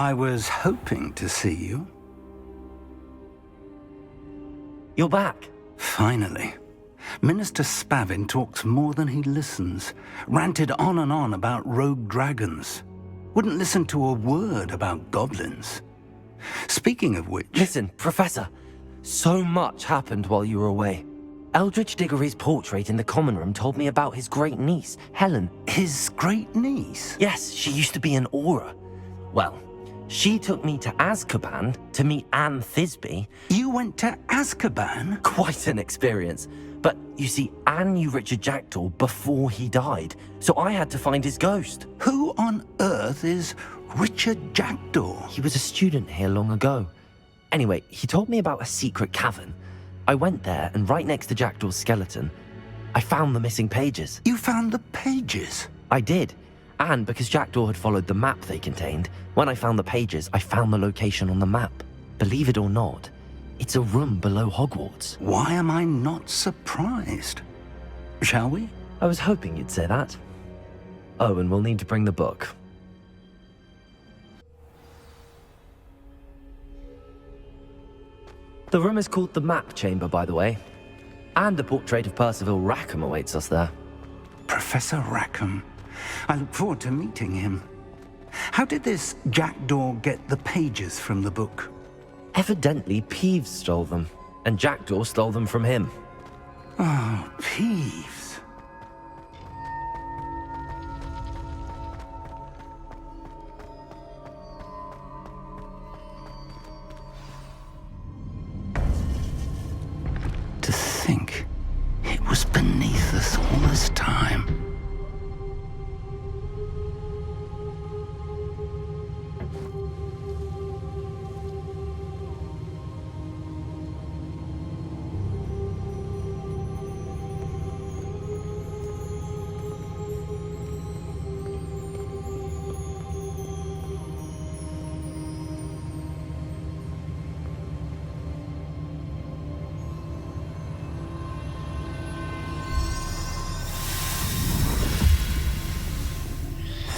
I was hoping to see you. You're back. Finally. Minister Spavin talks more than he listens. Ranted on and on about rogue dragons. Wouldn't listen to a word about goblins. Speaking of which... Listen, Professor. So much happened while you were away. Eldridge Diggory's portrait in the common room told me about his great niece, Helen. His great niece? Yes, she used to be an Auror. Well, she took me to Azkaban to meet Anne Thisbe. You went to Azkaban? Quite an experience. But, you see, Anne knew Richard Jackdaw before he died, so I had to find his ghost. Who on earth is Richard Jackdaw? He was a student here long ago. Anyway, he told me about a secret cavern. I went there, and right next to Jackdaw's skeleton, I found the missing pages. You found the pages? I did. And because Jackdaw had followed the map they contained, when I found the pages, I found the location on the map. Believe it or not, it's a room below Hogwarts. Why am I not surprised? Shall we? I was hoping you'd say that. Oh, and we'll need to bring the book. The room is called the Map Chamber, by the way. And a portrait of Percival Rackham awaits us there. Professor Rackham. I look forward to meeting him. How did this Jackdaw get the pages from the book? Evidently, Peeves stole them, and Jackdaw stole them from him. Oh, Peeves. To think it was beneath us all this time.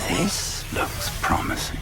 This looks promising.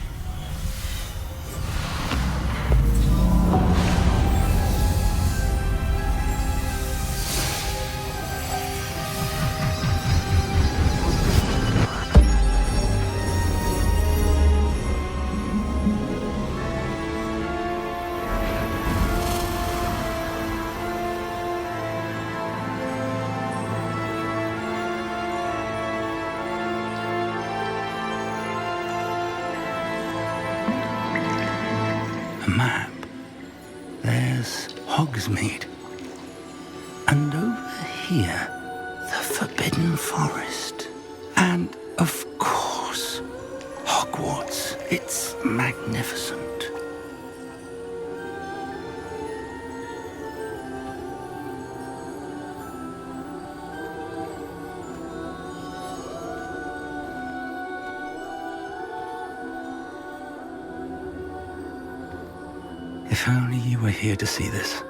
Map. There's Hogsmeade. And over here, the Forbidden Forest. And, of course, Hogwarts. It's magnificent. If only you were here to see this.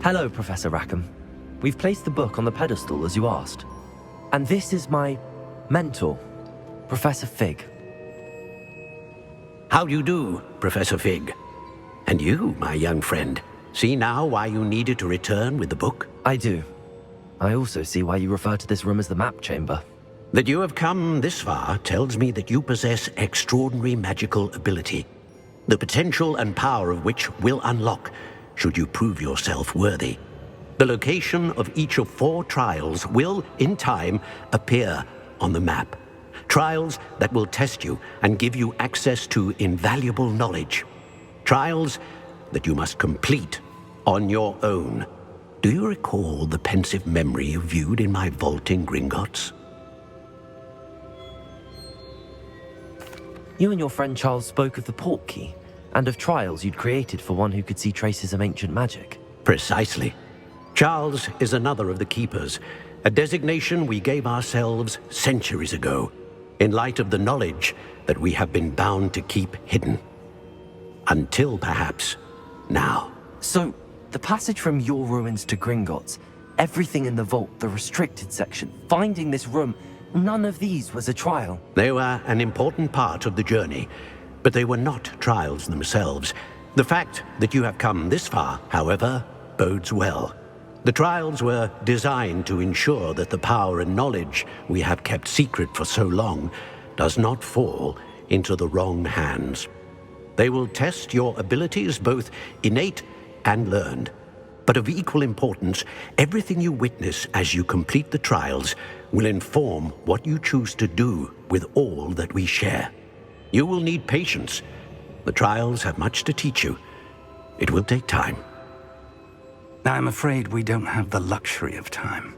Hello, Professor Rackham. We've placed the book on the pedestal as you asked. And this is my mentor, Professor Fig. How do you do, Professor Fig? And you, my young friend, see now why you needed to return with the book? I do. I also see why you refer to this room as the Map Chamber. That you have come this far tells me that you possess extraordinary magical ability, the potential and power of which will unlock should you prove yourself worthy. The location of each of 4 trials will, in time, appear on the map. Trials that will test you and give you access to invaluable knowledge. Trials that you must complete on your own. Do you recall the pensive memory you viewed in my vault in Gringotts? You and your friend Charles spoke of the Portkey, and of trials you'd created for one who could see traces of ancient magic. Precisely. Charles is another of the Keepers, a designation we gave ourselves centuries ago, in light of the knowledge that we have been bound to keep hidden. Until perhaps now. So, the passage from your ruins to Gringotts, everything in the vault, the restricted section, finding this room, none of these was a trial. They were an important part of the journey, but they were not trials themselves. The fact that you have come this far, however, bodes well. The trials were designed to ensure that the power and knowledge we have kept secret for so long does not fall into the wrong hands. They will test your abilities, both innate and learned. But of equal importance, everything you witness as you complete the trials will inform what you choose to do with all that we share. You will need patience. The trials have much to teach you. It will take time. I'm afraid we don't have the luxury of time.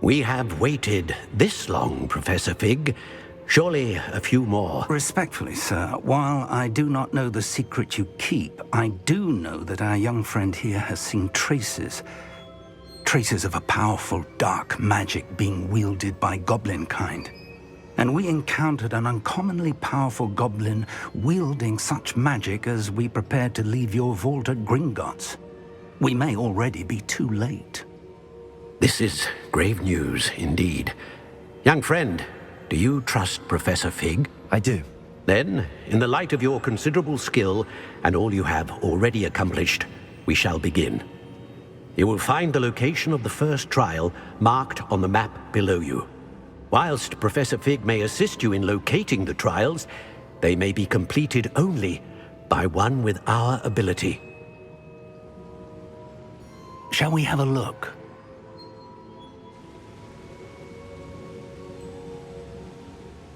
We have waited this long, Professor Fig. Surely a few more. Respectfully, sir, while I do not know the secret you keep, I do know that our young friend here has seen traces of a powerful dark magic being wielded by goblin kind. And we encountered an uncommonly powerful goblin wielding such magic as we prepared to leave your vault at Gringotts. We may already be too late. This is grave news indeed. Young friend, do you trust Professor Fig? I do. Then, in the light of your considerable skill and all you have already accomplished, we shall begin. You will find the location of the first trial marked on the map below you. Whilst Professor Fig may assist you in locating the trials, they may be completed only by one with our ability. Shall we have a look?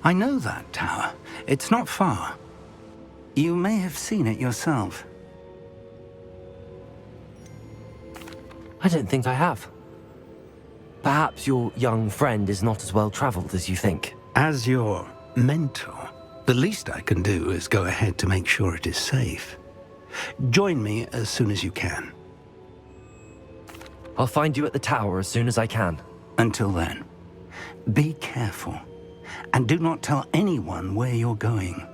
I know that tower. It's not far. You may have seen it yourself. I don't think I have. Perhaps your young friend is not as well traveled as you think. As your mentor, the least I can do is go ahead to make sure it is safe. Join me as soon as you can. I'll find you at the tower as soon as I can. Until then, be careful, and do not tell anyone where you're going.